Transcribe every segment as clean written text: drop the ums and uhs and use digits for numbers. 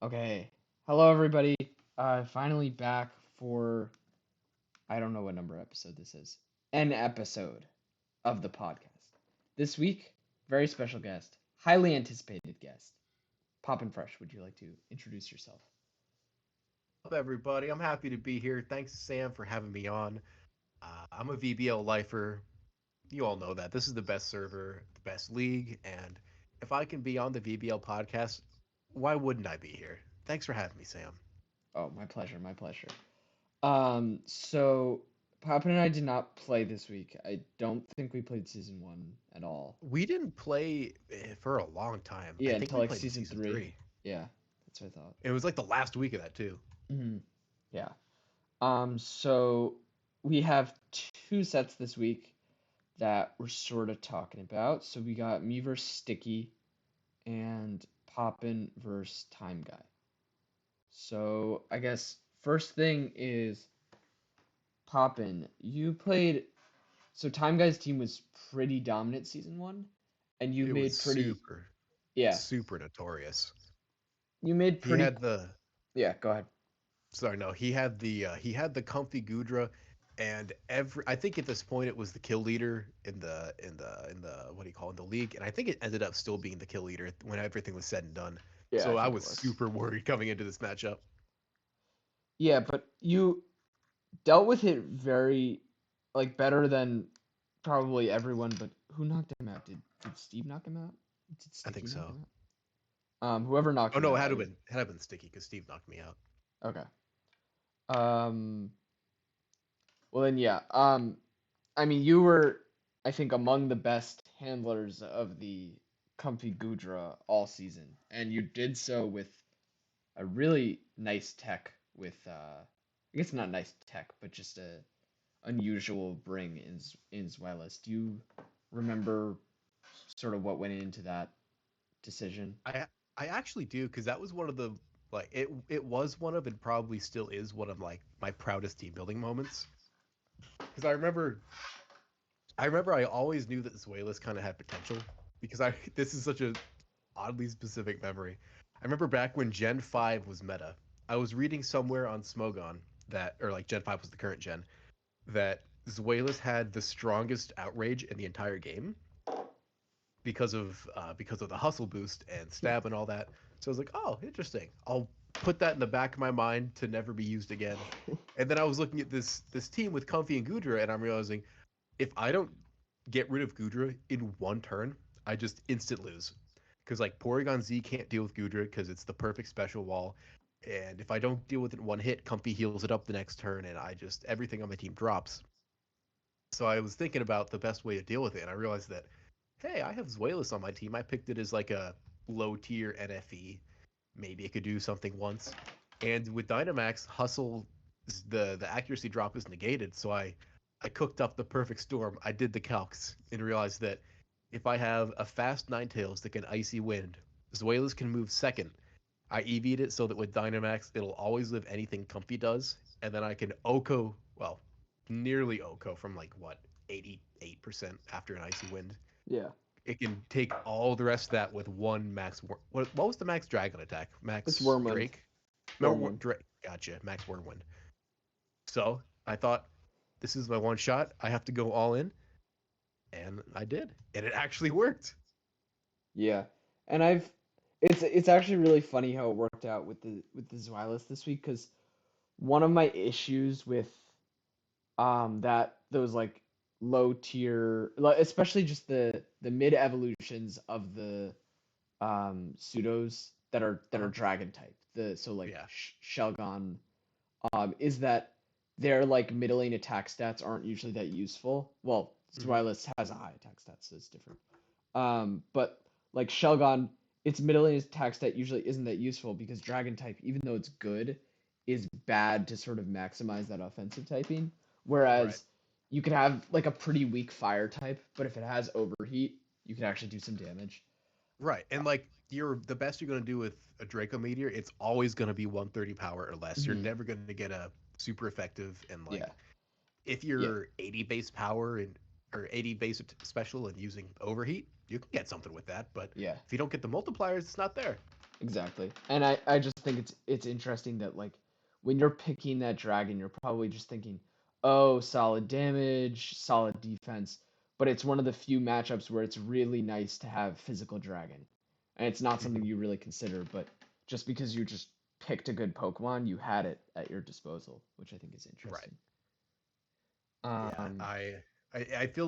Okay. Hello, everybody. Finally back for I don't know what number episode this is. An episode of the podcast. This week, very special guest, highly anticipated guest, PoppinPhresh. Would you like to introduce yourself? Up, everybody? I'm happy to be here. Thanks, Sam, for having me on. I'm a VBL lifer. You all know that. This is the best server, the best league, and if I can be on the VBL podcast, why wouldn't I be here? Thanks for having me, Sam. Oh, my pleasure, my pleasure. So Poppin and I did not play this week. I don't think we played season one at all. We didn't play for a long time. I Yeah, think until we like played in season season three. three. Yeah, that's what I thought. It was like the last week of that too. Yeah. So we have two sets this week that we're sort of talking about. So we got me versus Sticky and Poppin versus Timeguy. So I guess first thing is Poppin. You played. So Timeguy's team was pretty dominant season one, and you It was made pretty. super, Yeah, super notorious. you made He pretty. had the Yeah, go ahead. Sorry, no, he had the comfy Gudra, and every I think at this point it was the kill leader in the what do you call it, in the league, and I think it ended up still being the kill leader when everything was said and done. Yeah, I So I think it was was. super worried coming into this matchup. Yeah, but you dealt with it very like better than probably everyone, but who knocked him out? Did Steve knock him out? Did I Sticky think knock so. him out? Whoever knocked Oh him no, it out, had to I have been sticky because Steve knocked me out. okay. Um, well then yeah. I mean you were I think among the best handlers of the Comfy Gudra all season, and you did so with a really nice tech with I guess not nice tech, but just a unusual bring in Zweilous. Do you remember sort of what went into that decision? I I actually do because that was one of the like it was one of and probably still is one of like my proudest team building moments because I remember I always knew that Zuelis kind of had potential because I this is such a oddly specific memory. I remember back when Gen 5 was meta. I was reading somewhere on Smogon that or like Gen 5 was the current gen that Zuelis had the strongest outrage in the entire game because of the hustle boost and stab and all that. So I was like, "Oh, interesting. I'll put that in the back of my mind to never be used again." And then I was looking at this team with Comfy and Gudra and I'm realizing if I don't get rid of Gudra in one turn, I just instant lose. Because like Porygon Z can't deal with Gudra because it's the perfect special wall. And if I don't deal with it in one hit, Comfy heals it up the next turn, and I just everything on my team drops. So I was thinking about the best way to deal with it, and I realized that, hey, I have Zweilous on my team. I picked it as like a low tier NFE. Maybe it could do something once. And with Dynamax, hustle the accuracy drop is negated, so I cooked up the perfect storm. I did the calcs and realized that if I have a fast Ninetales that can Icy Wind, Zuelas can move second. I EV'd it so that with Dynamax, it'll always live anything Comfy does, and then I can Oko, well, nearly Oko from like what, 88% after an Icy Wind. Yeah, It can take all the rest of that with one max. What was the max Dragon attack? it's Max Wormwind. Drake? No, Wormwind. Drake. Gotcha. Max Wormwind. So I thought this is my one shot. I have to go all in, and I did, and it actually worked. Yeah, and it's actually really funny how it worked out with the Zweilous this week because one of my issues with that those like low tier like especially just the mid evolutions of the pseudos that are Uh-huh. dragon type the so like Yeah. Shelgon is that their like middle lane attack stats aren't usually that useful. Well, Hmm. Zweilous has a high attack stat, so it's different. But like Shelgon, its middle lane attack stat usually isn't that useful because Dragon type, even though it's good, is bad to sort of maximize that offensive typing. Right. Whereas you could have like a pretty weak fire type, but if it has overheat, you can actually do some damage. Right. And like you're the best you're gonna do with a Draco Meteor, it's always gonna be 130 power or less. You're Hmm. never gonna get a super effective and like Yeah, if yeah, you're 80 base power and or 80 base special and using overheat, you can get something with that. But yeah. if you don't get the multipliers, it's not there. Exactly. And I just think it's interesting that like when you're picking that dragon, you're probably just thinking, oh, solid damage, solid defense. But it's one of the few matchups where it's really nice to have physical dragon. And it's not something Mhm. you really consider, but just because you just picked a good Pokemon, you had it at your disposal, which I think is Right. interesting. Yeah. Um,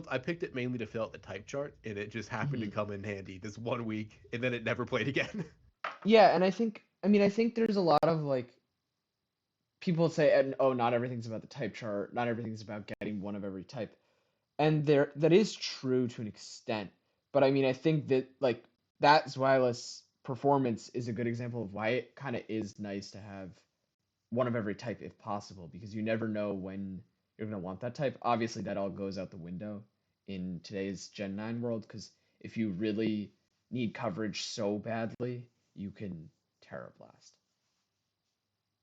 I picked it mainly to fill out the type chart, and it just happened to mhm. come in handy this 1 week, and then it never played again. Yeah, and I think there's a lot of like people say, and oh, not everything's about the type chart, not everything's about getting one of every type. And there that is true to an extent. But I mean, I think that like that Zweilous performance is a good example of why it kind of is nice to have one of every type if possible, because you never know when you're going to want that type. Obviously, that all goes out the window in today's Gen 9 world, because if you really need coverage so badly, you can Terra Blast.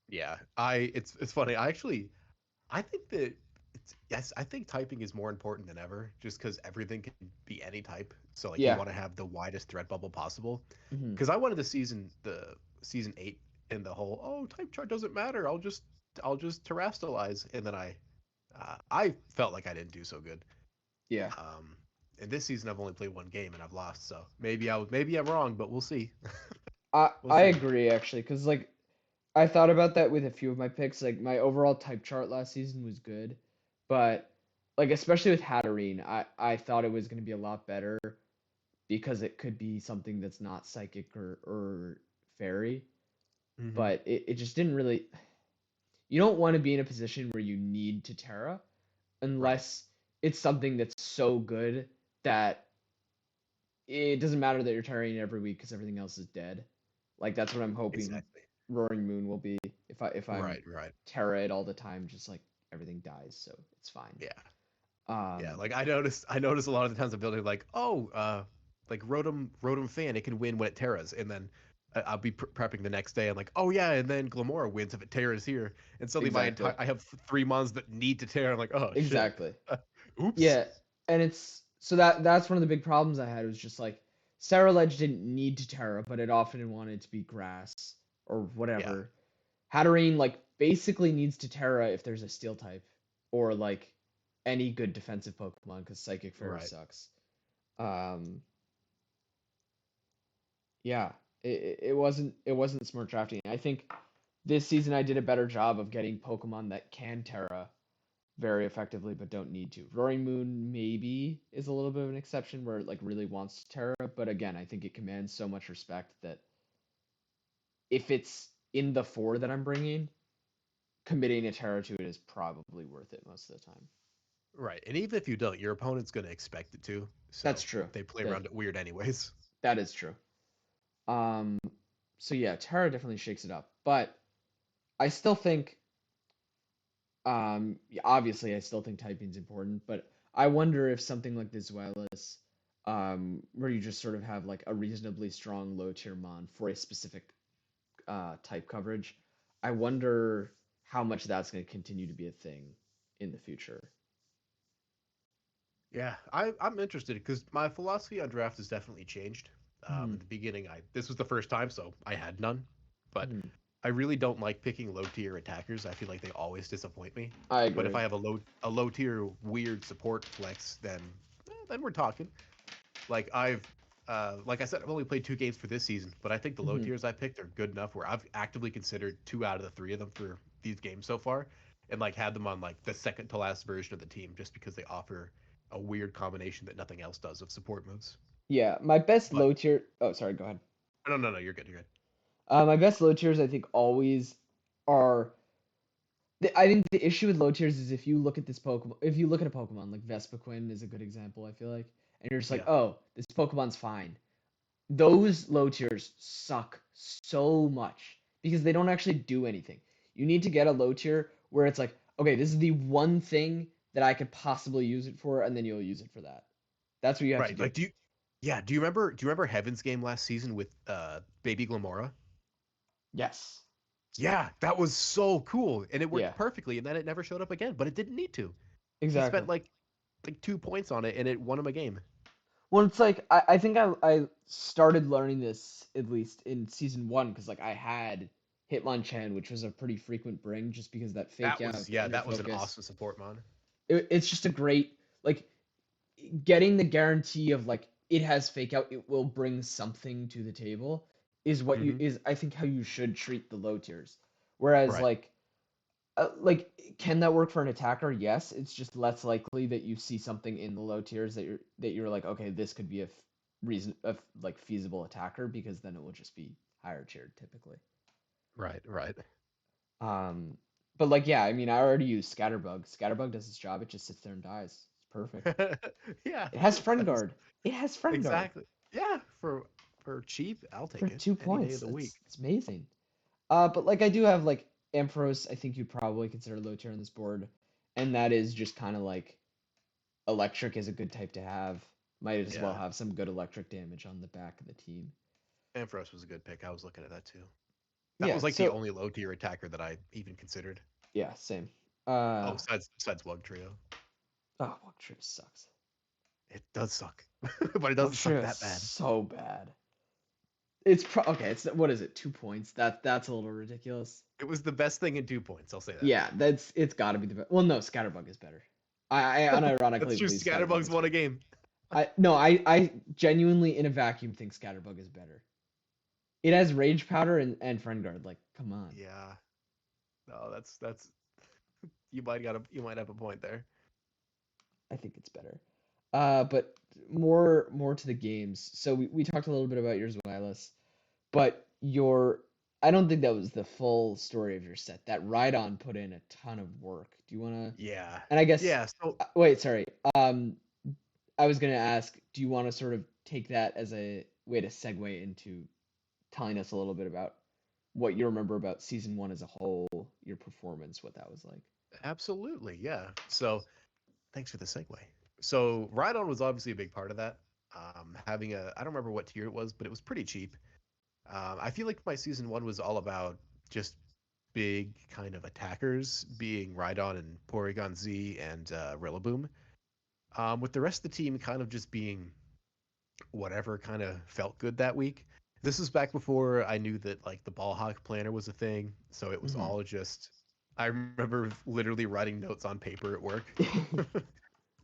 Yeah. It's funny. I think that yes, I think typing is more important than ever, just because everything can be any type. So like you Yeah. want to have the widest threat bubble possible. Hmm. Because I wanted the season 8, and the whole type chart doesn't matter. I'll just terrestrialize, and then I felt like I didn't do so good. Yeah. Um, and this season I've only played one game and I've lost, so maybe I'm wrong, but we'll see. We'll I see. agree actually, because like I thought about that with a few of my picks. Like my overall type chart last season was good, but like especially with Hatterene, I thought it was going to be a lot better because it could be something that's not psychic or fairy, Hmm. but it just didn't really. You don't want to be in a position where you need to Terra Right. unless it's something that's so good that it doesn't matter that you're Terraing every week because everything else is dead. Like that's what I'm hoping Exactly. Roaring Moon will be if I'm Right. Right. Terra it all the time, just like everything dies, so it's fine. Yeah. Yeah. Um, Like I noticed a lot of the times I'm building like like Rotom fan, it can win when it terras, and then I'll be prepping the next day. I'm like, oh yeah, and then Glamora wins if it terras here, and suddenly exactly, I have 3 mons that need to terra. I'm like, oh shit. exactly. Oops. Yeah, and it's so that's one of the big problems I had was just like Sarah Ledge didn't need to Terra, but it often wanted to be grass or Yeah. whatever. Hatterene like basically needs to Terra if there's a steel type or like any good defensive Pokemon because Psychic Fairy Right. sucks. Um, yeah, it wasn't smart drafting. I think this season I did a better job of getting Pokemon that can Terra very effectively but don't need to. Roaring Moon maybe is a little bit of an exception where it like really wants to Terra, but again, I think it commands so much respect that if it's in the four that I'm bringing, committing a Terra to it is probably worth it most of the time. Right. And even if you don't, your opponent's going to expect it to. That's So true. they play That around it weird anyways. that is true. Um, so yeah, Terra definitely shakes it up, but I still think yeah, obviously, I still think typing's important, but I wonder if something like this Wireless, where you just sort of have like a reasonably strong low tier mon for a specific type coverage, I wonder how much that's going to continue to be a thing in the future. Yeah, I'm interested because my philosophy on draft has definitely changed. Hmm. In the beginning, I this was the first time, so I had none. But Hmm. I really don't like picking low tier attackers. I feel like they always disappoint me. I But if agree. I have a low tier weird support flex, then we're talking. Like I said, I've only played 2 games for this season, but I think the low Hmm. tiers I picked are good enough where I've actively considered 2 out of the 3 of them for these games so far, and like had them on like the second to last version of the team just because they offer a weird combination that nothing else does of support moves. Yeah, my best But low tier. Oh, sorry. Go ahead. no, no, no, you're good, you're good. My best low tiers, I think, always are I think the issue with low tiers is if you look at this Pokemon, if you look at a Pokemon like Vespiquen is a good example, I feel like, and you're just like, Yeah, oh, this Pokemon's fine. Those low tiers suck so much because they don't actually do anything. You need to get a low tier where it's like, okay, this is the one thing that I could possibly use it for, and then you'll use it for that. That's what you have to right. do. Like, do you remember Heaven's game last season with Baby Glamora? Yes. Yeah, that was so cool, and it Yeah. worked perfectly. And then it never showed up again, but it didn't need to. He Exactly. spent like 2 points on it, and it won him a game. Well, it's like I think I started learning this at least in season one because like I had Hitmonchan, which was a pretty frequent bring just because that fake out, the inner That was an focus. awesome support mod. It's just a great like getting the guarantee of like it has fake out, it will bring something to the table is what you Hmm. is I think how you should treat the low tiers. Whereas Right. like can that work for an attacker? Yes, it's just less likely that you see something in the low tiers that you're like, okay, this could be like feasible attacker because then it will just be higher tiered typically. Right. Right. Um, but like yeah, I mean I already use Scatterbug. Scatterbug does its job. It just sits there and dies. It's perfect. Yeah. It has Friend That's Guard. It has Friend Guard exactly. Yeah. For cheap, I'll for take it two any day of points. the week. That's amazing. But like I do have like Ampharos. I think you'd probably consider low tier on this board, and that is just kind of like electric is a good type to have. Might as well Yeah. have some good electric damage on the back of the team. Ampharos was a good pick. I was looking at that too. That Yeah, was like the so only low tier attacker that I even considered. yeah, same. Oh, Uh besides Wug Trio. oh, Walkthrough sucks. It does suck, but it doesn't suck Walkthrough is that bad. so bad. It's okay. It's what is it? 2 points. That's a little ridiculous. It was the best thing in 2 points. I'll say that. Yeah, it's got to be the best. Well, no, Scatterbug is better. I That's unironically true. believe Scatterbug Scatterbugs is won a better. game. I genuinely in a vacuum think Scatterbug is better. It has Rage Powder and Friend Guard. Like, come on. Yeah. No, that's you might have a point there. I think it's better. But more to the games. So we talked a little bit about yours, Wireless, but your I don't think that was the full story of your set. That Rhydon put in a ton of work. Do you wanna? Yeah. And I guess Yeah. So wait, sorry. I was gonna ask, do you want to sort of take that as a way to segue into telling us a little bit about what you remember about season one as a whole, your performance, what that was like? absolutely, yeah. So thanks for the segue. So Rhydon was obviously a big part of that. Having a I don't remember what tier it was, but it was pretty cheap. I feel like my season one was all about just big kind of attackers being Rhydon and Porygon Z and Rillaboom. With the rest of the team kind of just being whatever kind of felt good that week. This was back before I knew that like the ball hawk planner was a thing, so it was Hmm. all just. I remember literally writing notes on paper at work.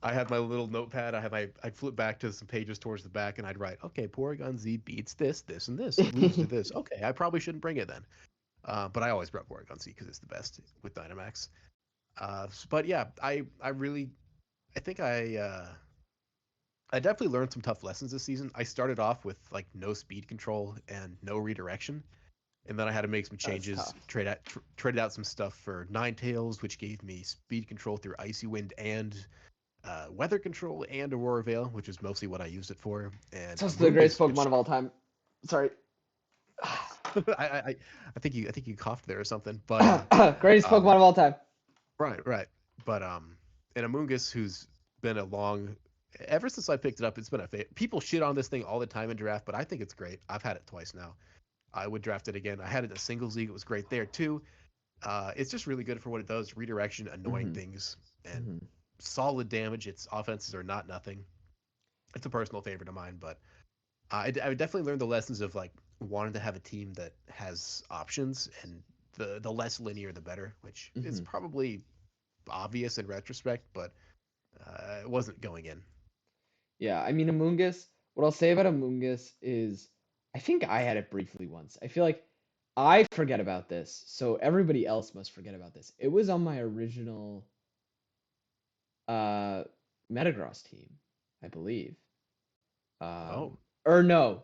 I had my little notepad. I'd flip back to some pages towards the back, and I'd write, okay, Porygon Z beats this, this, and this, loses to this. Okay, I probably shouldn't bring it then. But I always brought Porygon Z because it's the best with Dynamax. But yeah, I really I think I definitely learned some tough lessons this season. I started off with like no speed control and no redirection, and then I had to make some That's changes. tough. Traded out some stuff for Ninetales, which gave me speed control through Icy Wind and weather control and Aurora Veil, which is mostly what I used it for. And It's also the greatest Amoonguss, Pokemon which of all time. Sorry. I think you coughed there or something, but Greatest Pokemon um, of all time. right, but and Amoonguss, who's been a long ever since I picked it up, it's been a people shit on this thing all the time in draft, but I think it's great. I've had it twice now. I would draft it again. I had it in a singles league. It was great there too. It's just really good for what it does: redirection, annoying Hmm. things, and Hmm. solid damage. Its offenses are not nothing. It's a personal favorite of mine, but I would definitely learn the lessons of like wanting to have a team that has options, and the less linear the better, which is Hmm. probably obvious in retrospect, but it wasn't going in. Yeah, I mean, Amoonguss, what I'll say about Amoonguss is I think I had it briefly once. I feel like I forget about this, so everybody else must forget about this. It was on my original uh Metagross team, I believe. Oh, Or no.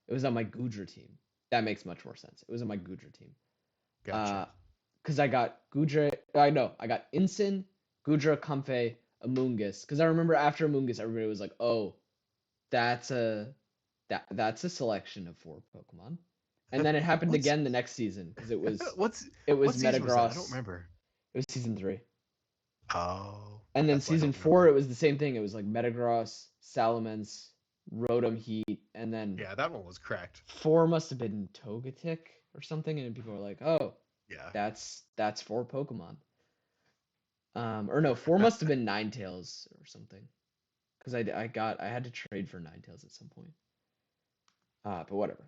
It was on my Goodra team. That makes much more sense. It was on my Goodra team. gotcha. Uh, because I got Goodra. I know I got Incin, Goodra, Comfey, Amoonguss. Because I remember after Amoonguss, everybody was like, "Oh, that's a that's a selection of four Pokemon." And then it happened what's again the next season because what's it was what season was that? I don't Metagross. remember. It was season three. Oh, And then that's why I season don't four, remember. it was the same thing. It was like Metagross, Salamence, Rotom Heat, and then Yeah, that one was cracked. four must have been Togetic or something. And people were like, "Oh, Yeah. that's four Pokemon." Or no, four must have been Ninetales or something. because I had to trade for Ninetales at some point. But whatever.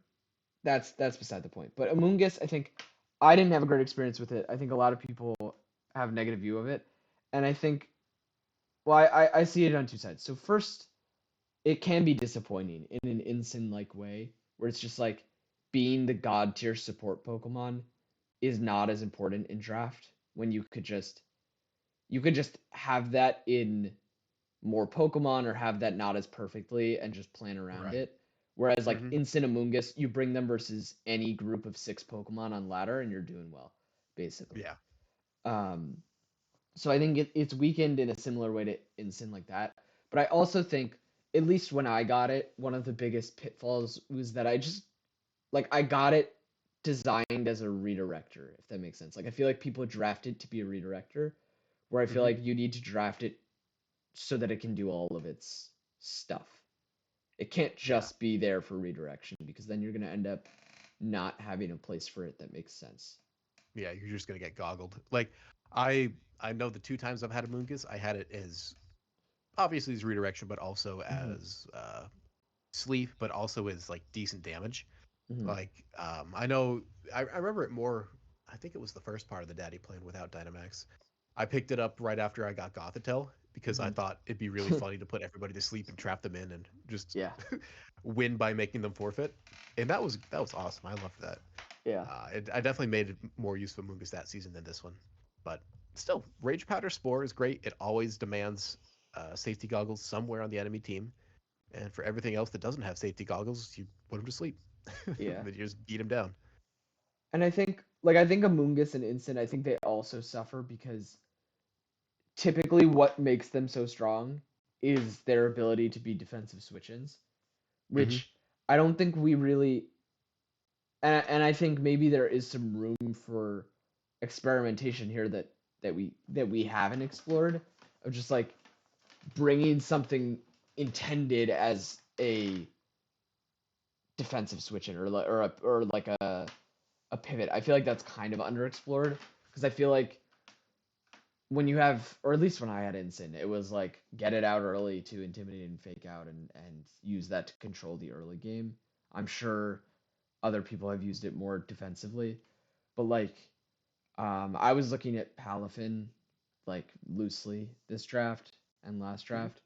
That's beside the point. But Amoonguss, I think I didn't have a great experience with it. I think a lot of people have a negative view of it, and I think well, I see it on two sides. So first, it can be disappointing in an Incin like way, where it's just like being the god tier support Pokemon is not as important in draft when you could just have that in more Pokemon or have that not as perfectly and just plan around Right. it. Whereas like Mm-hmm. in Cinemungus, you bring them versus any group of 6 Pokemon on ladder and you're doing well, basically. Yeah. Um, so I think it's weakened in a similar way to Incin like that. But I also think, at least when I got it, one of the biggest pitfalls was that I just like I got it designed as a redirector, if that makes sense. Like I feel like people draft it to be a redirector, where I feel Mm-hmm. like you need to draft it so that it can do all of its stuff. It can't Yeah. just be there for redirection because then you're going to end up not having a place for it that makes sense. Yeah. You're just gonna get goggled. Like I know the 2 times I've had a Moongus, I had it as obviously as redirection, but also Hmm. as sleep, but also as like decent damage. Hmm. Like I know I remember it more. I think it was the first part of the Daddy plan without Dynamax. I picked it up right after I got Gothitelle because I Hmm. thought it'd be really funny to put everybody to sleep and trap them in and just Yeah. win by making them forfeit. And that was awesome. I loved that. Yeah. I definitely made it more use of Mungus that season than this one. But still, Rage Powder Spore is great. It always demands safety goggles somewhere on the enemy team. And for everything else that doesn't have safety goggles, you put them to sleep. Yeah. Then you just beat them down. And I think Amoonguss and Instant, I think they also suffer because typically what makes them so strong is their ability to be defensive switch-ins, Hmm. which I don't think we really and I think maybe there is some room for experimentation here that we haven't explored of just like bringing something intended as a defensive switch in or like a pivot. I feel like that's kind of underexplored because I feel like when you have, or at least when I had Ensign, it was like get it out early to intimidate and fake out and use that to control the early game. I'm sure other people have used it more defensively, but like I was looking at Palafin like loosely this draft and last Hmm. draft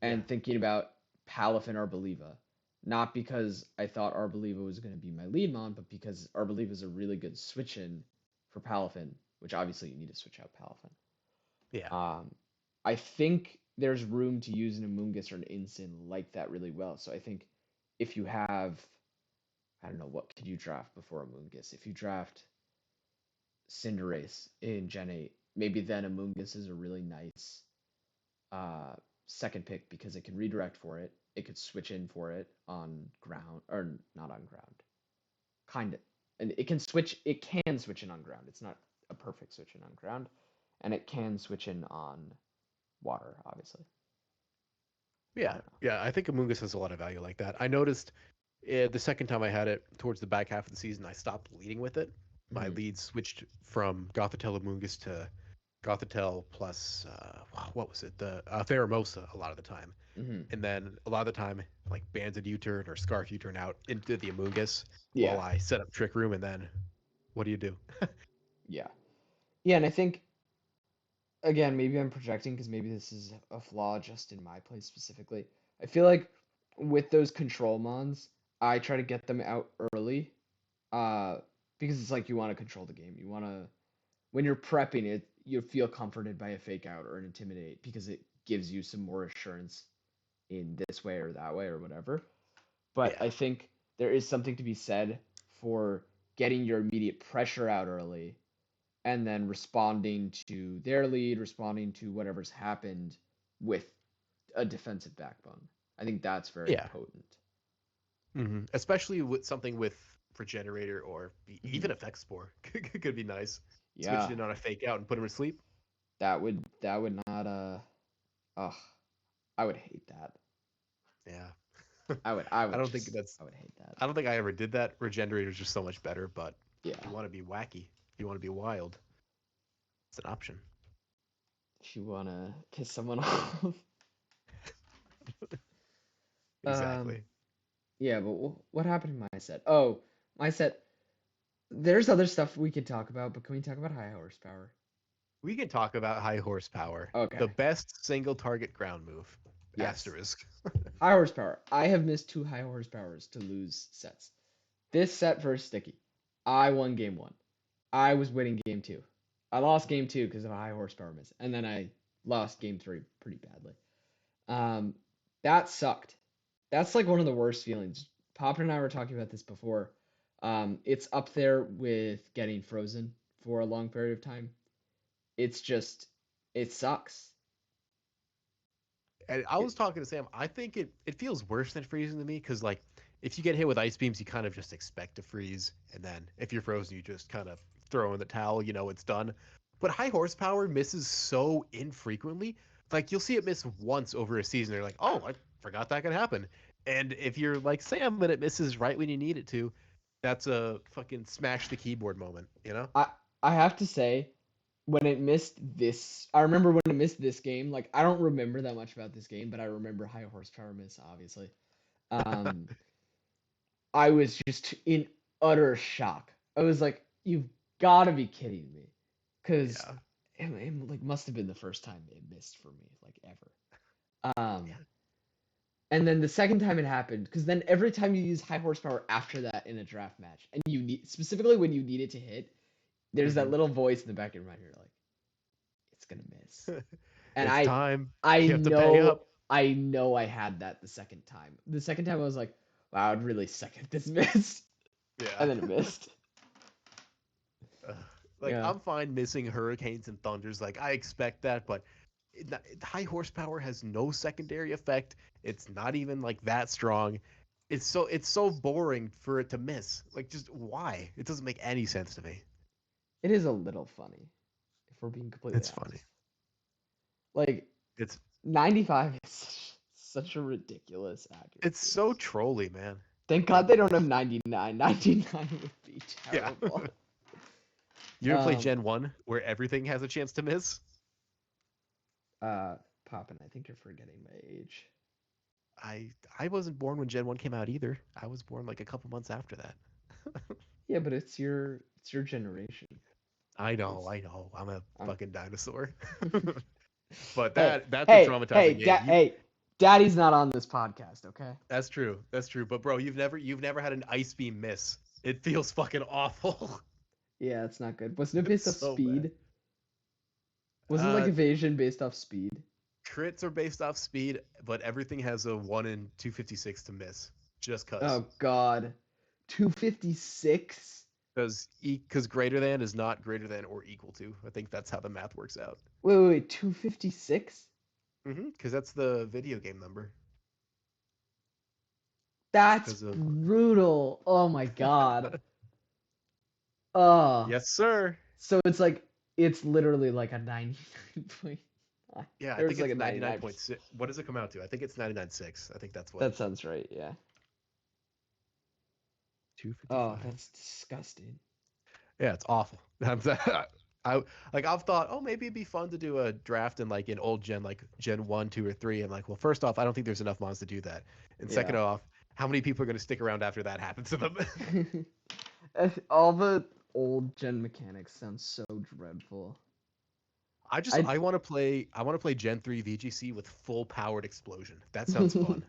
Yeah. and thinking about Palafin Arboliva. Not because I thought Arboliva was going to be my lead mon, but because Arboliva is a really good switch in for Palafin, which obviously you need to switch out Palafin. Yeah. Um, I think there's room to use an Amoonguss or an Incin like that really well. So I think if you have, I don't know, what could you draft before Amoonguss? If you draft Cinderace in Gen 8, maybe then Amoonguss is a really nice uh, second pick because it can redirect for it. It could switch in for it on ground, or not on ground, kind of. And it can switch in on ground. It's not a perfect switch in on ground, and it can switch in on water, obviously. I Yeah. don't know. Yeah. I think Amoonguss has a lot of value like that. I noticed the second time I had it towards the back half of the season, I stopped leading with it. My Hmm. lead switched from Gothitelle Amoonguss to Gothitelle plus what was it? The Pheromosa a lot of the time. Hmm. And then a lot of the time, like Banded U-turn or Scarf U-turn out into the Amoonguss while Yeah, I set up Trick Room, and then what do you do? yeah, yeah. And I think again, maybe I'm projecting because maybe this is a flaw just in my play specifically. I feel like with those control mons, I try to get them out early, uh, because it's like you want to control the game. You want to when you're prepping it, you feel comforted by a fake out or an intimidate because it gives you some more assurance in this way or that way or whatever. But Yeah, I think there is something to be said for getting your immediate pressure out early and then responding to their lead, responding to whatever's happened with a defensive backbone. I think that's very yeah. potent. Especially with something with Regenerator or Hmm. even Effect Spore could be nice. Switch Yeah, in on a fake out and put him to sleep. that would not ugh, I would hate that. Yeah. I would I I would don't think just that's. I would hate that. I don't think I ever did that. Regenerator is just so much better. But Yeah. if you want to be wacky, if you want to be wild, it's an option. If you wanna piss someone off. Um, Exactly. yeah, but what happened in my set? Oh, my set. There's other stuff we could talk about, but can we talk about high horsepower? We can talk about high horsepower. Okay. The best single target ground move. Yes. Asterisk. High horsepower. I have missed two high horsepowers to lose sets. This set versus Sticky. I won game one. I was winning game two. I lost game two because of a high horsepower miss, and then I lost game three pretty badly. Um, that sucked. That's like one of the worst feelings. Poppin and I were talking about this before. It's up there with getting frozen for a long period of time. It's just, it sucks. And I It, was talking to Sam. I think it feels worse than freezing to me because like if you get hit with ice beams, you kind of just expect to freeze, and then if you're frozen, you just kind of throw in the towel. You know it's done. But high horsepower misses so infrequently. Like you'll see it miss once over a season. You're like, oh, I forgot that could happen. And if you're like Sam and it misses right when you need it to, that's a fucking smash the keyboard moment. You know? I I have to say, when it missed this, I remember when it missed this game. Like I don't remember that much about this game, but I remember high horsepower miss, obviously. Um, I was just in utter shock. I was like, "You've got to be kidding me," because Yeah. it like must have been the first time it missed for me, like ever. Yeah. And then the second time it happened, because then every time you use high horsepower after that in a draft match, and you need specifically when you need it to hit, there's that Hmm. little voice in the back of your mind. You're like, "It's gonna miss," and It's time. I You have to pay know, up. I know I had that the second time. The second time I was like, "Wow, I'd really suck if this missed," Yeah. and then it missed. Ugh. Like Yeah. I'm fine missing hurricanes and thunders. Like I expect that, but high horsepower has no secondary effect. It's not even like that strong. It's so boring for it to miss. Like just why? It doesn't make any sense to me. It is a little funny, if we're being completely It's funny. honest. Like It's 95 is such a ridiculous it's accuracy. so trolly, man. Thank God Like they don't have 99. 99 would be yeah. terrible. You ever play Um, Gen 1 where everything has a chance to miss? uh, Poppin, I think you're forgetting my age. I wasn't born when Gen 1 came out either. I was born like a couple months after that. Yeah, but it's your generation. I know, It's I know. I'm a I'm fucking dinosaur. But Hey, that's a hey, hey, traumatizing game. You hey, Daddy's not on this podcast, okay? That's true. That's true. But bro, you've never had an ice beam miss. It feels fucking awful. Yeah, it's not good. Wasn't it based It's off so bad. speed? Wasn't like Uh evasion based off speed? Crits are based off speed, but everything has a 1 in 256 to miss. Just cuz. Oh God, 256. Because greater than is not greater than or equal to. I think that's how the math works out. Wait, 256? Because that's the video game number. That's Because of brutal. Oh my God. Oh, yes, sir. so it's literally like a 99.9. Yeah, I There's think like it's a 99. 99.6. What does it come out to? I think it's 99.6. I think that's what. That sounds right. Yeah. Oh, 255. that's disgusting. Yeah, it's awful. I I've thought, oh, maybe it'd be fun to do a draft in like an old gen, like Gen 1, 2, or 3. I'm like, well, first off, I don't think there's enough mods to do that. And second Yeah. off, how many people are going to stick around after that happens to them? All the old gen mechanics sound so dreadful. I I want to play Gen 3 VGC with full powered explosion. That sounds fun.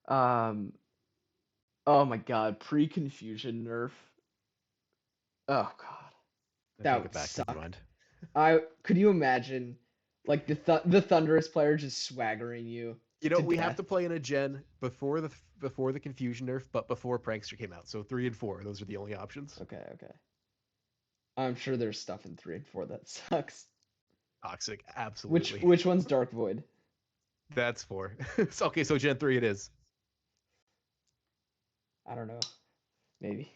um oh my God, pre-confusion nerf. Oh God, I that can't would get back to my suck. mind. I could you imagine like the Thunderous player just swaggering you You know, to we have death? to play in a gen before the confusion nerf, but before Prankster came out. So 3 and 4, those are the only options. Okay. I'm sure there's stuff in 3 and 4 that sucks. Toxic, Which absolutely. which one's Dark Void? That's 4. Okay, so Gen 3 it is. I don't know. Maybe.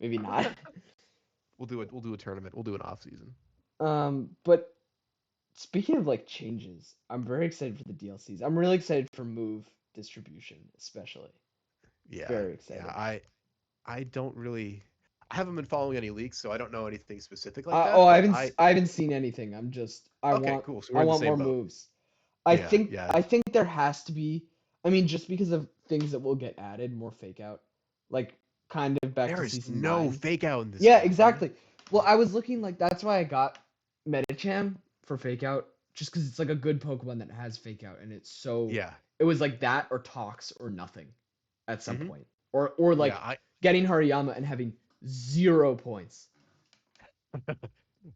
Maybe not. We'll do a tournament. We'll do an off season. But speaking of like changes, I'm very excited for the DLCs. I'm really excited for move distribution, especially. Yeah, Very yeah. excited. I don't really. I haven't been following any leaks, so I don't know anything specific like that. Oh, But I I haven't seen anything. I okay, want cool. So I we're in the want same more boat. moves. Yeah, yeah. I think there has to be. I mean, just because of things that will get added, more fake out, like kind of back There to is season no 9. fake out in this Yeah, game, man. exactly. Well, I was looking like that's why I got Medicham for fake out, just because it's like a good Pokemon that has fake out, and it's so. Yeah. It was like that or Tox or nothing, at some Hmm. point, or Yeah, like getting Hariyama and having 0 points.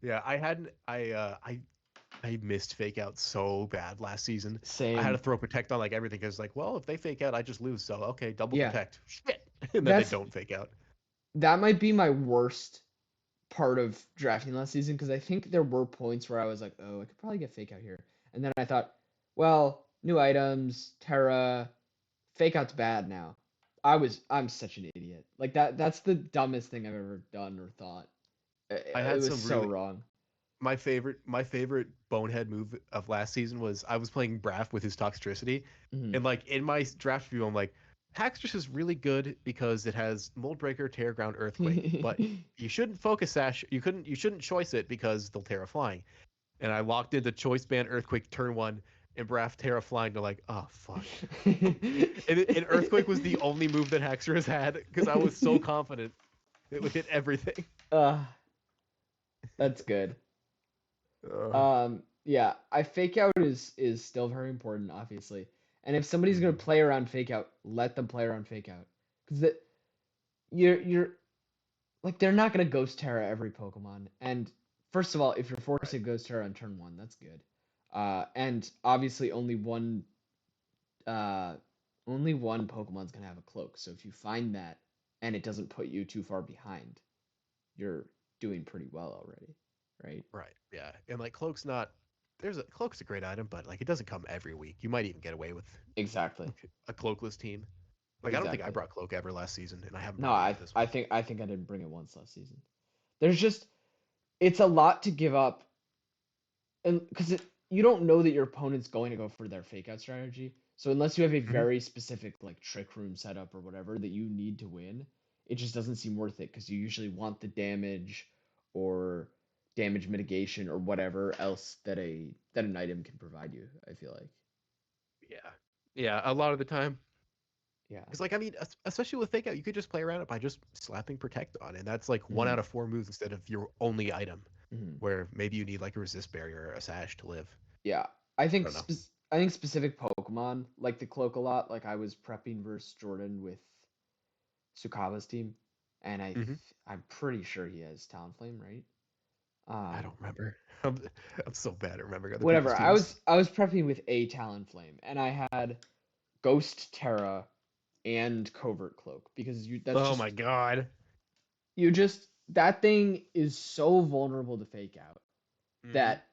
yeah, I hadn't I missed fake out so bad last season. I had to Same. throw protect on like everything because like, well, if they fake out, I just lose. So okay, double Yeah, protect. Shit. And then they that's don't fake out. that might be my worst part of drafting last season because I think there were points where I was like, oh, I could probably get fake out here. And then I thought, well, new items, Terra, fake out's bad now. I'm such an idiot. Like that's the dumbest thing I've ever done or thought. I It had was some so really wrong. my favorite bonehead move of last season was I was playing Braff with his Toxtricity, Hmm. and like in my draft view, I'm like, Haxorus is really good because it has Mold Breaker, Terra Ground, Earthquake, but you shouldn't focus sash. You shouldn't choice it because they'll Terra Flying. And I locked into Choice Band Earthquake turn one and Braff Terra Flying. They're like, oh fuck. And Earthquake was the only move that Haxorus had because I was so confident it would hit everything. uh, that's good. Uh, Yeah, I fake out is still very important, obviously. And if somebody's gonna mhm. play around fake out, let them play around fake out, because that you're like they're not gonna Ghost Terra every Pokemon. And first of all, if you're Right. forcing Ghost Terra on turn 1, that's good. And obviously uh only one Pokemon's gonna have a cloak. So if you find that and it doesn't put you too far behind, you're doing pretty well already, right? Right. Yeah. And like Cloak's a great item, but like it doesn't come every week. You might even get away with Exactly. a Cloakless team. Like I don't think I Exactly. brought Cloak ever last season, and I haven't No, brought it yet this one. I think I didn't bring it once last season. There's just it's a lot to give up, and because you don't know that your opponent's going to go for their fake out strategy. So unless you have a Hmm. very specific like trick room setup or whatever that you need to win, it just doesn't seem worth it because you usually want the damage or damage mitigation or whatever else that an item can provide you, I feel like. Yeah. Yeah. A lot of the time, Yeah. because like I mean, especially with Fake Out, you could just play around it by just slapping Protect on, and that's like one Hmm. out of four moves instead of your only item, Hmm. where maybe you need like a Resist Barrier or a Sash to live. Yeah. I don't know. I think specific Pokemon like the cloak a lot. Like I was prepping versus Jordan with Sukawa's team, and Hmm. I'm pretty sure he has Talonflame, right? I Um, don't remember. I'm so bad at remembering other people's whatever. teams. I was prepping with a Talonflame, and I had Ghost Terra and Covert Cloak because Oh my god. you just that thing is so vulnerable to fake out Hmm. that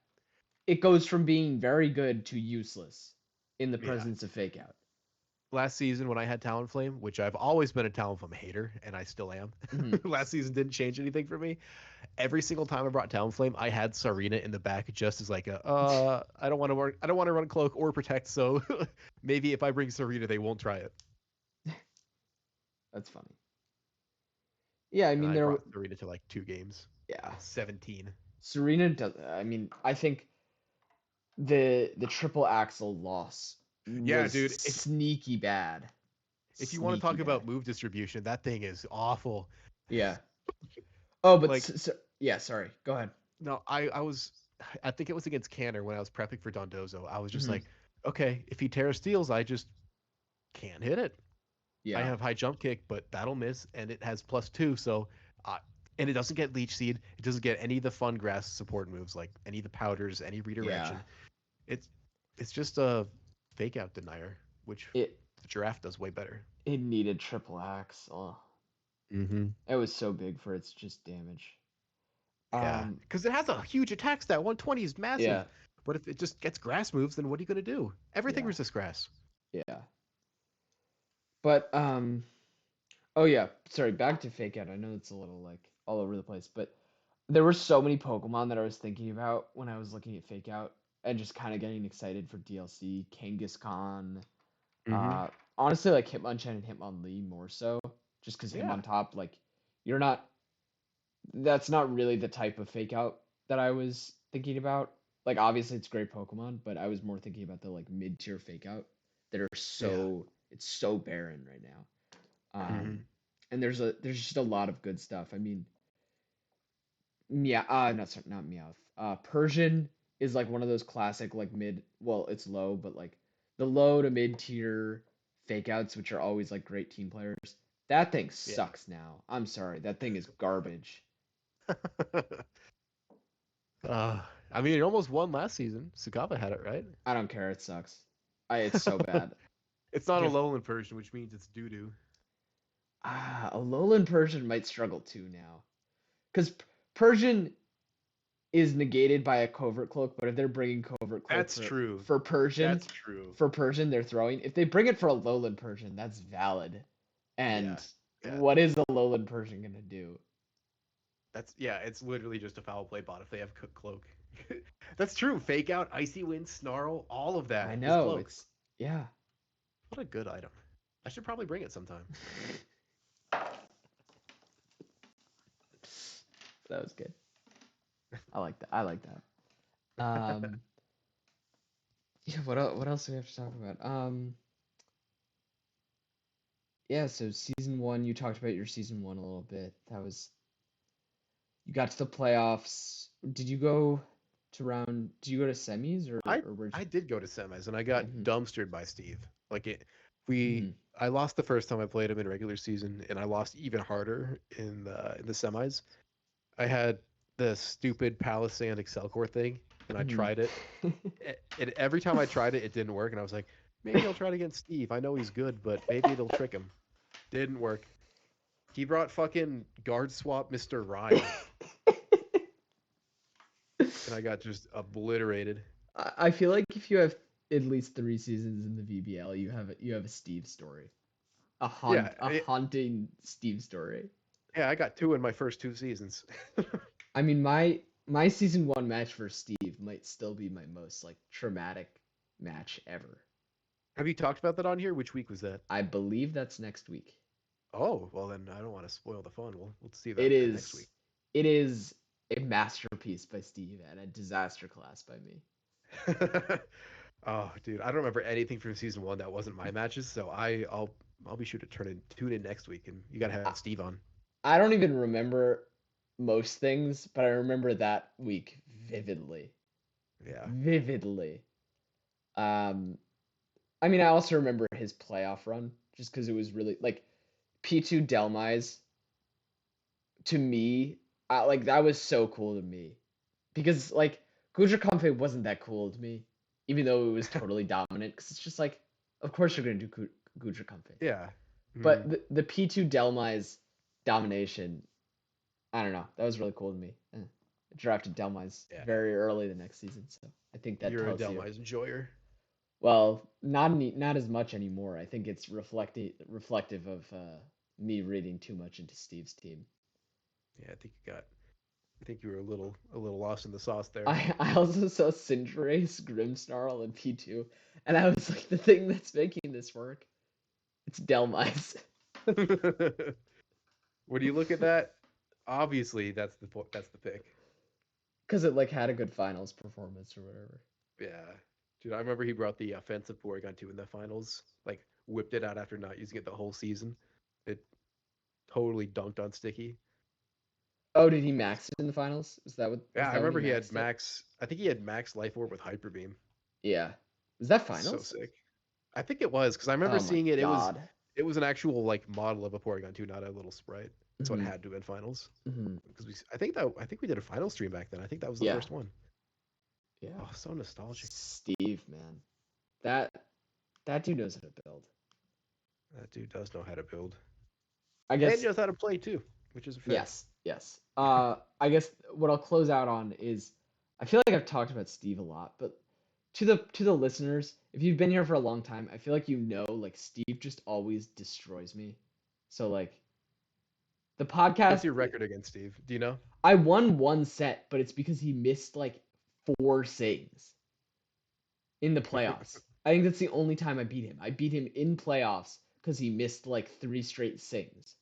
it goes from being very good to useless in the Yeah. presence of fake out. Last season when I had Talonflame, which I've always been a Talonflame hater, and I still am. Hmm. Last season didn't change anything for me. Every single time I brought Talonflame, I had Sarina in the back just as like a I don't want to run cloak or protect, so maybe if I bring Sarina they won't try it. That's funny. Yeah, I And mean I there. brought Sarina to like 2 games. Yeah, 17. Serena does. I mean, I think the triple axle loss Yeah, was dude, sneaky bad. if you want to Sneaky talk bad. about move distribution, that thing is awful. Yeah. Oh, but Like yeah, sorry. Go ahead. no, I think it was against Canner when I was prepping for Dondozo. I was just Hmm. like, okay, if he Terra Steals, I just can't hit it. I Yeah. have high jump kick, but that'll miss, and it has +2. So, uh, and it doesn't get leech seed. It doesn't get any of the fun grass support moves like any of the powders, any Yeah. redirection. It's it's just a fake out denier, which It the giraffe does way better. it needed triple axe. Oh, Hmm. it was so big for its just damage. Yeah, Um. because it has a huge attack stat. 120 is Yeah. massive, but if it just gets grass moves, then what are you gonna do? Everything Yeah. resists grass. Yeah. But Oh yeah. Sorry. Back to fake out. I know it's a little like all over the place, but there were so many Pokemon that I was thinking about when I was looking at fake out and just kind of getting excited for DLC. Kangaskhan. Hmm. Uh, honestly, like Hitmonchan and Hitmonlee more so, just because Yeah. Hitmontop, like, you're not. That's not really the type of fake out that I was thinking about. like obviously it's great Pokemon, but I was more thinking about the like mid-tier fake out that are Yeah. it's so barren right now. Hmm. And there's just a lot of good stuff. I mean, yeah, not sorry, not Meowth. Persian is like one of those classic like mid, well, it's low, but like the low to mid tier fake outs, which are always like great team players. That thing Yeah. sucks now. I'm sorry, that thing is garbage. uh, I mean, it almost won last season. Sugaba had it, right? I don't care, it sucks. It's so bad. It's not a Diff lowland version, which means it's doo doo. a lowland Persian might struggle too now, because Persian is negated by a covert cloak, but if they're bringing covert cloak That's true. for Persian, That's true. they're throwing. If they bring it for a lowland Persian, that's valid. Yeah. And Yeah. what is a lowland Persian gonna do? That's yeah. It's literally just a foul play bot if they have cloak. That's true. Fake out, icy wind, snarl, all of I that is know cloak. it's yeah. What a good item. I should probably bring it sometime. That was good. I like that. I like that. Yeah. What else do we have to talk about? Yeah. So season one, you talked about your season one a little bit. That was you got to the playoffs. Did you go to round? Did you go to semis I or where'd I did go to semis and I got you? dumpstered by Steve. Like Hmm. I lost the first time I played him in regular season, and I lost even harder in the semis. I had the stupid Palisand Excel Core thing, and I Hmm. tried it. And every time I tried it, it didn't work. And I was like, maybe I'll try it against Steve. I know he's good, but maybe it'll trick him. Didn't work. He brought fucking guard swap Mr. Rhyme, and I got just obliterated. I feel like if you have at least 3 seasons in the VBL, you have a Steve story, Yeah, a haunting Steve story. yeah, I got two in my first 2 seasons. I mean, my season one match for Steve might still be my most like traumatic match ever. Have you talked about that on here? Which week was that? I believe that's next week. Oh, well then I don't want to spoil the fun. We'll see It that next is week. it is a masterpiece by Steve and a disaster class by me. Oh, dude, I don't remember anything from season one that wasn't my matches, so I'll be sure to tune in next week, and you gotta I, have Steve on. I don't even remember most things, but I remember that week vividly. Yeah. Vividly. Um, I mean, I also remember his playoff run just because it was really like P2 Delmise to me. Like that was so cool to me because like Guja Comfey wasn't that cool to me, even though it was totally dominant. Because it's just like, of course you're gonna do Guja Comfey, Yeah. Hmm. but the P2 Delmise domination, I don't know, that was really cool to me. I drafted Delmise Yeah. very early the next season, so I think that You're a tells you. Delmise enjoyer. Well, not as much anymore. I think it's reflective of me reading too much into Steve's team. Yeah, I think you were a little lost in the sauce there. I also saw Cinderace, Grimmsnarl, and P2, and I was like, the thing that's making this work, it's Delmise. When you look at that, obviously that's the pick. Because it like had a good finals performance or whatever. Yeah. Dude, I remember he brought the offensive Porygon 2 in the finals, like whipped it out after not using it the whole season. It totally dunked on Sticky. Oh, did he max it in the finals? Yeah, Was I that when he remember he had maxed it? max. I think he had max Life Orb with Hyper Beam. Yeah. Was that So finals? sick. I think it was because I remember Oh my seeing it. god. It was an actual like model of a Porygon 2, not a little sprite. So it Hmm. had to have been finals Hmm. because I think we did a final stream back then. I think that was the Yeah. first one. Yeah. Oh, so nostalgic. Steve, man. That that dude knows how to build. That dude does know how to build I and he guess knows how to play too, which is a fact. yes, yes. I guess what I'll close out on is I feel like I've talked about Steve a lot, but to the listeners, if you've been here for a long time, I feel like you know like Steve just always destroys me. So like the What's podcast, your record against Steve? Do you know? I won one set, but it's because he missed like 4 sings in the playoffs. I think that's the only time I beat him. I beat him in playoffs because he missed like 3 straight sings.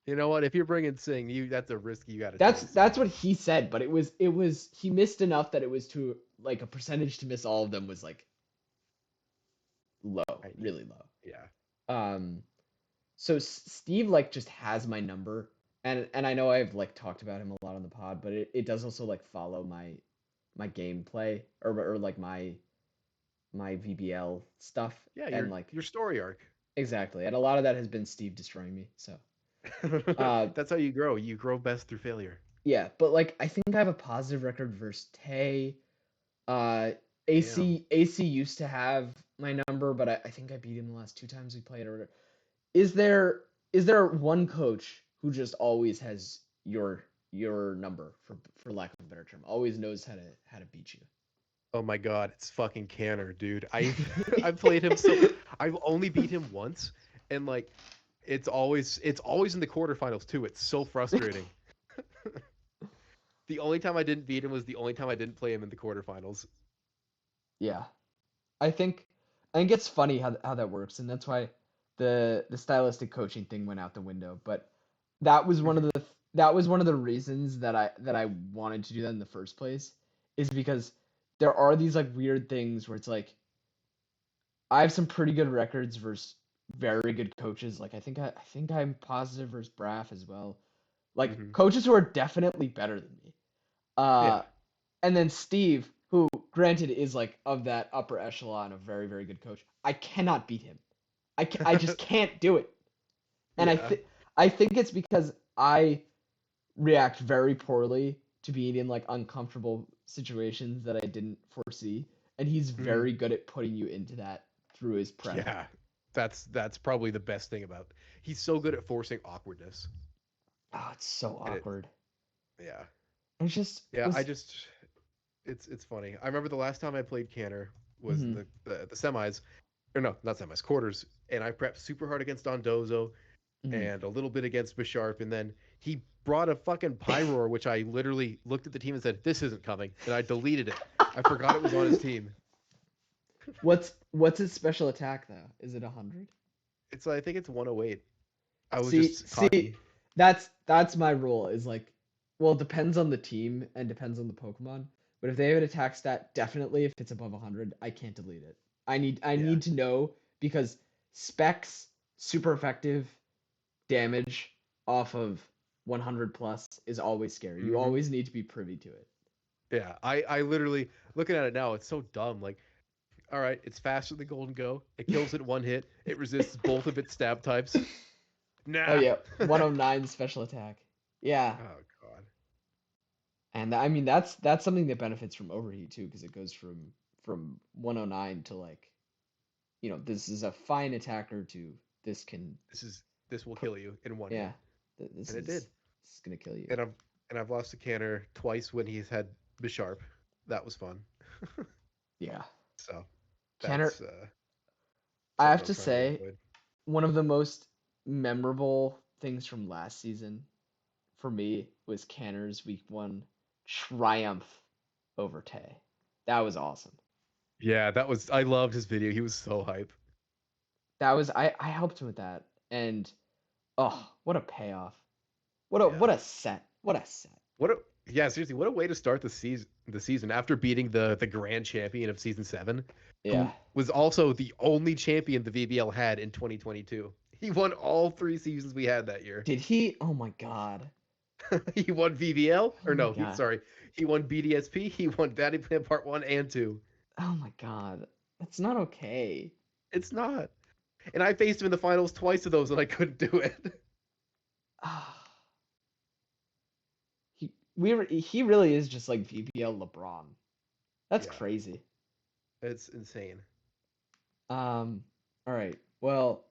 You know what? If you're bringing Sing, you that's a risk you got to take. That's what he said, but it was he missed enough that it was like a percentage to miss all of them was like low, Tiny. really low. Yeah. Um, so Steve like just has my number, and I know I've like talked about him a lot on the pod, but it does also like follow my gameplay or like my VBL stuff, Yeah, and like your story arc. exactly, and a lot of that has been Steve destroying me. So uh That's how you grow. You grow best through failure. yeah, but like I think I have a positive record versus Tay. Uh, Damn. AC used to have my number, but I think I beat him the last two times we played. Or is there one coach who just always has your number for lack of a better term, always knows how to beat Oh my god, it's fucking Canner, dude. I've you? I've played him so I've only beat him once, and like it's always in the quarterfinals too. It's so frustrating. The only time I didn't beat him was the only time I didn't play him in the quarterfinals. Yeah, I think it's funny how that works, and that's why the stylistic coaching thing went out the window. But that was one of the reasons that I wanted to do that in the first place, is because there are these like weird things where it's like I have some pretty good records versus very good coaches. Like I think I'm positive versus Braff as well. Like Hmm. coaches who are definitely better than me. Yeah. Uh, and then Steve, who granted is like of that upper echelon of very very good coach. I cannot beat him. I just can't do it. And Yeah. I think it's because I react very poorly to being in like uncomfortable situations that I didn't foresee, and he's Hmm. very good at putting you into that through his prep. Yeah. That's probably the best thing about. He's so good at forcing awkwardness. Oh, it's so And it awkward. yeah. It's just Yeah, I was. just it's funny. I remember the last time I played Canner was in Mhm, the semis, or no, not semis, quarters, and I prepped super hard against Dondozo mhm. and a little bit against Bisharp, and then he brought a fucking Pyroar, which I literally looked at the team and said, "This isn't coming," and I deleted it. I forgot it was on his team. What's his special attack though? Is it 100? I think it's 108. I was See, just see, cocky. that's my rule. Is like, well, it depends on the team and depends on the Pokemon. But if they have an attack stat, definitely if it's above 100, I can't delete it. I Yeah. need to know because specs super effective damage off of 100 plus is always scary. You Hmm. always need to be privy to it. Yeah. I literally looking at it now, it's so dumb. Like, all right, it's faster than Golden Go. It kills it one hit. It resists both of its stab types. Oh Nah. yeah, Oh 109 special attack. Yeah, god. and I mean that's something that benefits from overheat too, because it goes from 109 to like, this is a fine attacker to this can This will put kill you in one yeah, hit, this and it did. is gonna kill you. And I've lost to Canner twice when he's had Bisharp. That was fun. Yeah, So Kenner. that's I have something I'm to trying to say avoid. one of the most memorable things from last season for me was Canner's week 1 triumph over Tay. That was awesome. Yeah, that was. I loved his video. He was so hype. That was I helped him with that, and oh, what a payoff. Yeah. What a set. What a set. What a yeah. Seriously, what a way to start the season. The season after beating the grand champion of season 7, Yeah. who was also the only champion the VBL had in 2022. He won all 3 seasons we had that year. Did he? Oh my god. He won VBL, Oh or my no, god. sorry, he won BDSP. He won Battle Plan Part 1 and 2. Oh my god. That's not okay. It's not. And I faced him in the finals twice of those, and I couldn't do it. Ah, he really is just like VBL LeBron. That's Yeah, crazy. it's insane. All right. Well,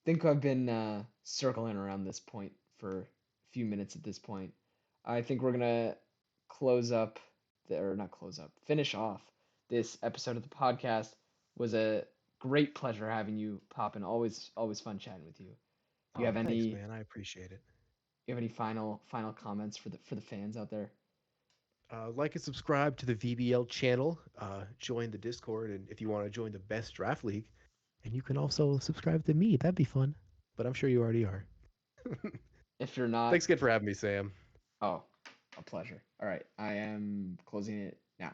think I've been circling around this point for a few minutes at this point. I think we're gonna close up or not close up, finish off this episode of the podcast. Was a great pleasure having you, Poppin. Always fun chatting with you. Do you Oh, have thanks, any man. I appreciate it. final comments for the fans out there? Like and subscribe to the VBL channel. Join the Discord, and if you want to join the best draft league, and you can also subscribe to me. That'd be fun. But I'm sure you already are. If you're not, Thanks again for having me, Sam. oh, a pleasure. All right, I am closing it now.